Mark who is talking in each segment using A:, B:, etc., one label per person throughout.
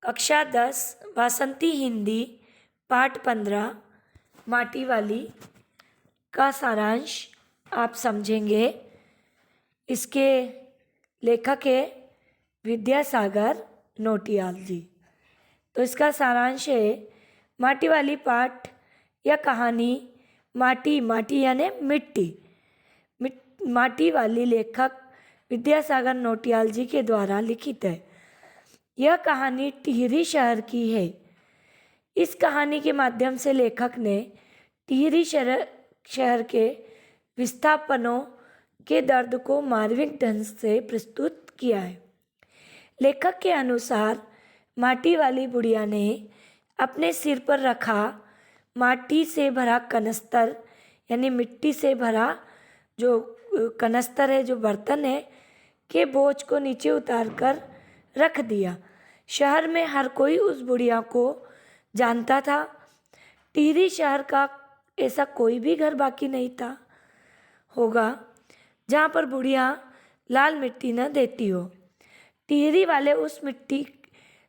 A: कक्षा 10 वासंती हिंदी पाठ 15 माटी वाली का सारांश आप समझेंगे। इसके लेखक है विद्यासागर नोटियाल जी। तो इसका सारांश है, माटी वाली पाठ या कहानी माटी यानी मिट्टी माटी वाली लेखक विद्यासागर नोटियाल जी के द्वारा लिखित है। यह कहानी टिहरी शहर की है। इस कहानी के माध्यम से लेखक ने टिहरी शहर के विस्थापनों के दर्द को मार्मिक ढंग से प्रस्तुत किया है। लेखक के अनुसार माटी वाली बुढ़िया ने अपने सिर पर रखा माटी से भरा कनस्तर यानी मिट्टी से भरा जो कनस्तर है, जो बर्तन है, के बोझ को नीचे उतार कर रख दिया। शहर में हर कोई उस बुढ़िया को जानता था। टिहरी शहर का ऐसा कोई भी घर बाकी नहीं था होगा जहाँ पर बुढ़िया लाल मिट्टी न देती हो। टिहरी वाले उस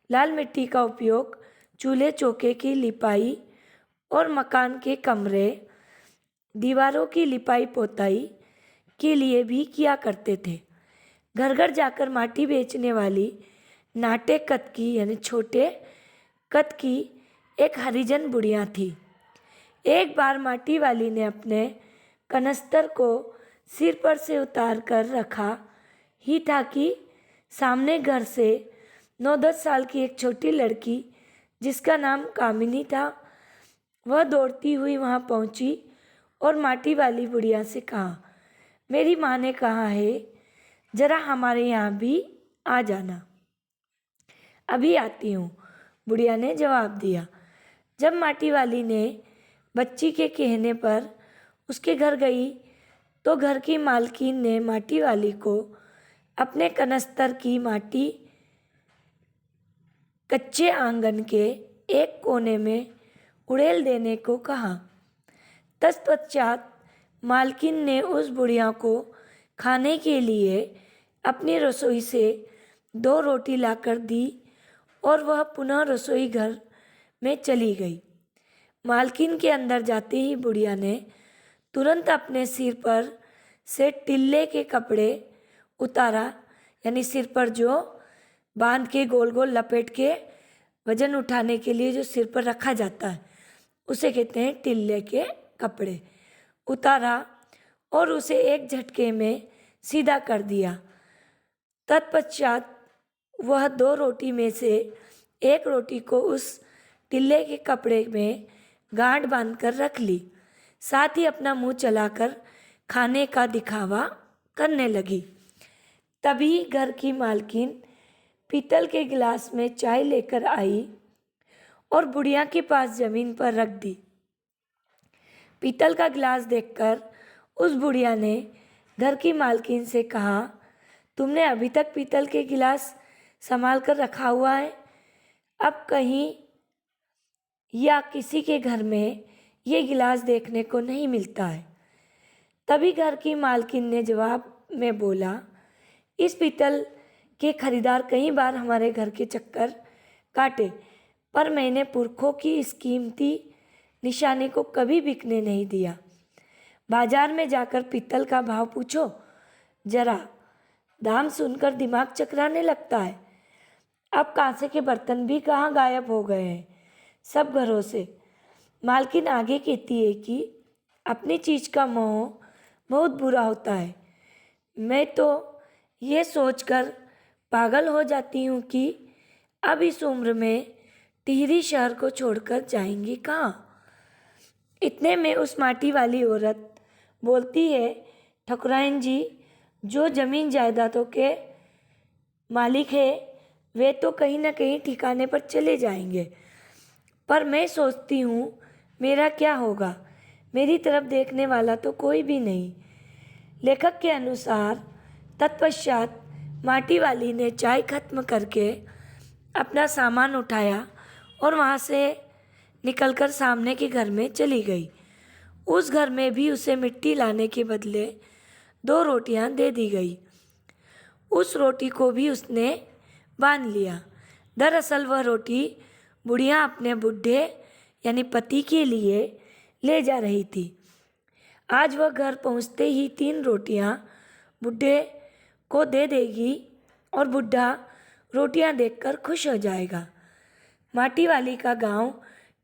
A: लाल मिट्टी का उपयोग चूल्हे चौके की लिपाई और मकान के कमरे दीवारों की लिपाई पोताई के लिए भी किया करते थे। घर घर जाकर माटी बेचने वाली नाटे कद की यानी छोटे कद की एक हरिजन बुढ़िया थी। एक बार माटी वाली ने अपने कनस्तर को सिर पर से उतार कर रखा ही था कि सामने घर से 9-10 साल की एक छोटी लड़की, जिसका नाम कामिनी था, वह दौड़ती हुई वहां पहुंची और माटी वाली बुढ़िया से कहा, मेरी माँ ने कहा है जरा हमारे यहाँ भी आ जाना। अभी आती हूँ, बुढ़िया ने जवाब दिया। जब माटी वाली ने बच्ची के कहने पर उसके घर गई तो घर की मालकिन ने माटी वाली को अपने कनस्तर की माटी कच्चे आंगन के एक कोने में उड़ेल देने को कहा। तत्पश्चात मालकिन ने उस बुढ़िया को खाने के लिए अपनी रसोई से 2 रोटी लाकर दी और वह पुनः रसोई घर में चली गई। मालकिन के अंदर जाते ही बुढ़िया ने तुरंत अपने सिर पर से टिल्ले के कपड़े उतारा, यानी सिर पर जो बांध के गोल गोल लपेट के वजन उठाने के लिए जो सिर पर रखा जाता है उसे कहते हैं टिल्ले के कपड़े, उतारा और उसे एक झटके में सीधा कर दिया। तत्पश्चात वह 2 रोटी में से एक रोटी को उस टिल्ले के कपड़े में गांठ बांधकर रख ली। साथ ही अपना मुंह चलाकर खाने का दिखावा करने लगी। तभी घर की मालकिन पीतल के गिलास में चाय लेकर आई और बुढ़िया के पास जमीन पर रख दी। पीतल का गिलास देखकर उस बुढ़िया ने घर की मालकिन से कहा, तुमने अभी तक पीतल के गिलास संभाल कर रखा हुआ है? अब कहीं या किसी के घर में ये गिलास देखने को नहीं मिलता है। तभी घर की मालकिन ने जवाब में बोला, इस पीतल के खरीदार कई बार हमारे घर के चक्कर काटे, पर मैंने पुरखों की इस कीमती निशानी को कभी बिकने नहीं दिया। बाजार में जाकर पीतल का भाव पूछो, जरा दाम सुनकर दिमाग चकराने लगता है। अब कांसे के बर्तन भी कहाँ गायब हो गए हैं, सब घरों से। मालकिन आगे कहती है कि अपनी चीज़ का मोह बहुत बुरा होता है। मैं तो ये सोचकर पागल हो जाती हूँ कि अब इस उम्र में टिहरी शहर को छोड़कर जाएंगी कहाँ। इतने में उस माटी वाली औरत बोलती है, ठकुराइन जी, जो जमीन जायदादों के मालिक है वे तो कहीं ना कहीं ठिकाने पर चले जाएंगे, पर मैं सोचती हूँ मेरा क्या होगा, मेरी तरफ देखने वाला तो कोई भी नहीं। लेखक के अनुसार तत्पश्चात माटी वाली ने चाय खत्म करके अपना सामान उठाया और वहाँ से निकलकर सामने के घर में चली गई। उस घर में भी उसे मिट्टी लाने के बदले 2 रोटियां दे दी गई। उस रोटी को भी उसने बांध लिया। दरअसल वह रोटी बुढ़िया अपने बुढ़े यानी पति के लिए ले जा रही थी। आज वह घर पहुंचते ही 3 रोटियां बुढ़े को दे देगी और बुढ़ा रोटियां देखकर खुश हो जाएगा। माटी वाली का गांव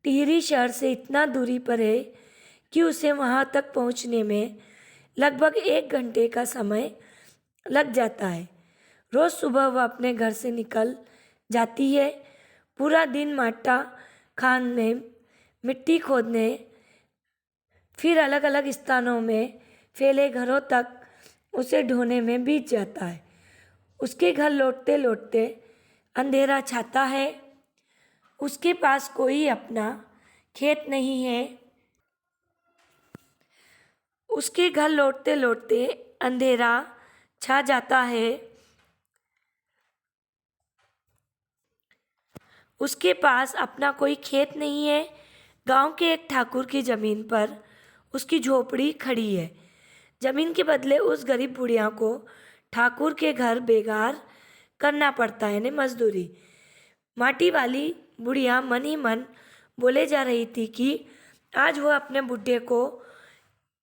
A: टिहरी शहर से इतना दूरी पर है कि उसे वहां तक पहुंचने में लगभग 1 घंटे का समय लग जाता है। रोज़ सुबह वह अपने घर से निकल जाती है। पूरा दिन माटा खानने, मिट्टी खोदने, फिर अलग अलग स्थानों में फैले घरों तक उसे ढोने में बीत जाता है। उसके घर लौटते लौटते अंधेरा छाता है। उसके पास कोई अपना खेत नहीं है। उसके घर लौटते लौटते अंधेरा छा जाता है। उसके पास अपना कोई खेत नहीं है। गांव के एक ठाकुर की ज़मीन पर उसकी झोपड़ी खड़ी है। ज़मीन के बदले उस गरीब बुढ़िया को ठाकुर के घर बेगार करना पड़ता है, यानी मजदूरी। माटी वाली बुढ़िया मन ही मन बोले जा रही थी कि आज वह अपने बुढ़े को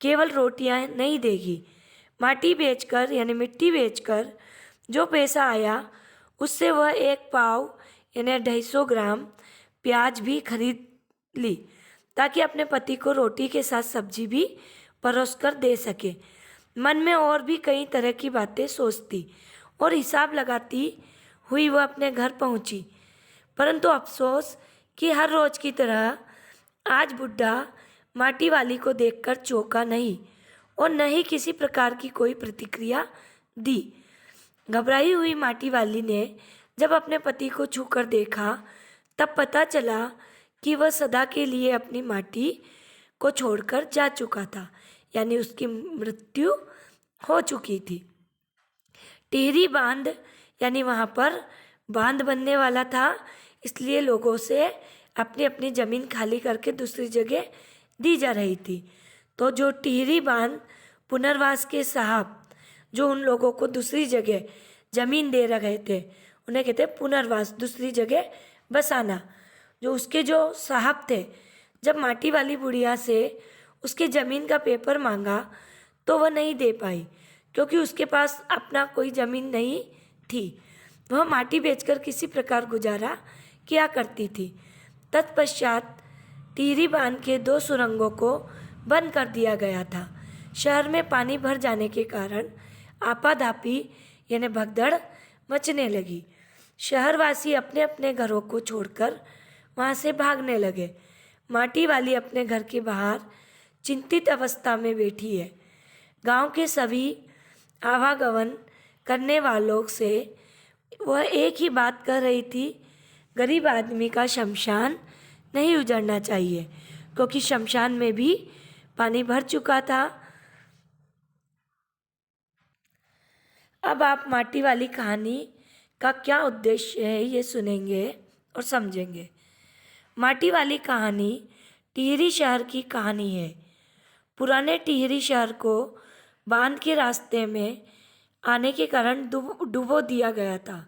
A: केवल रोटियां नहीं देगी, माटी बेचकर यानी मिट्टी बेचकर जो पैसा आया उससे वह 1 पाव यानी 250 ग्राम प्याज भी खरीद ली ताकि अपने पति को रोटी के साथ सब्जी भी परोस कर दे सके। मन में और भी कई तरह की बातें सोचती और हिसाब लगाती हुई वह अपने घर पहुंची। परंतु अफसोस कि हर रोज की तरह आज बुढ़ा माटी वाली को देखकर चौंका नहीं और न ही किसी प्रकार की कोई प्रतिक्रिया दी। घबराई हुई माटी वाली ने जब अपने पति को छूकर देखा तब पता चला कि वह सदा के लिए अपनी माटी को छोड़कर जा चुका था, यानी उसकी मृत्यु हो चुकी थी। टिहरी बांध यानी वहाँ पर बांध बनने वाला था, इसलिए लोगों से अपनी अपनी ज़मीन खाली करके दूसरी जगह दी जा रही थी। तो जो टिहरी बांध पुनर्वास के साहब जो उन लोगों को दूसरी जगह ज़मीन दे रहे थे उन्हें कहते पुनर्वास, दूसरी जगह बसाना। जो उसके जो साहब थे, जब माटी वाली बुढ़िया से उसके ज़मीन का पेपर मांगा तो वह नहीं दे पाई क्योंकि उसके पास अपना कोई ज़मीन नहीं थी। वह माटी बेचकर किसी प्रकार गुजारा किया करती थी। तत्पश्चात टिहरी बांध के 2 सुरंगों को बंद कर दिया गया था। शहर में पानी भर जाने के कारण आपाधापी यानी भगदड़ मचने लगी। शहरवासी अपने अपने घरों को छोड़कर वहाँ से भागने लगे। माटी वाली अपने घर के बाहर चिंतित अवस्था में बैठी है। गांव के सभी आवागमन करने वालों से वह एक ही बात कह रही थी, गरीब आदमी का शमशान नहीं उजड़ना चाहिए, क्योंकि शमशान में भी पानी भर चुका था। अब आप माटी वाली कहानी का क्या उद्देश्य है ये सुनेंगे और समझेंगे। माटी वाली कहानी टिहरी शहर की कहानी है। पुराने टिहरी शहर को बांध के रास्ते में आने के कारण डुबो दिया गया था।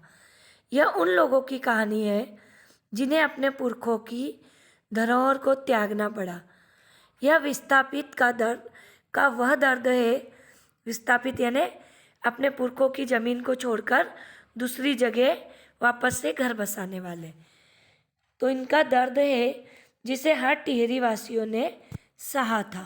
A: यह उन लोगों की कहानी है जिन्हें अपने पुरखों की धरोहर को त्यागना पड़ा। यह विस्थापित का वह दर्द है। विस्थापित यानी अपने पुरखों की ज़मीन को छोड़कर दूसरी जगह वापस से घर बसाने वाले। तो इनका दर्द है जिसे हर टिहरी वासियों ने सहा था।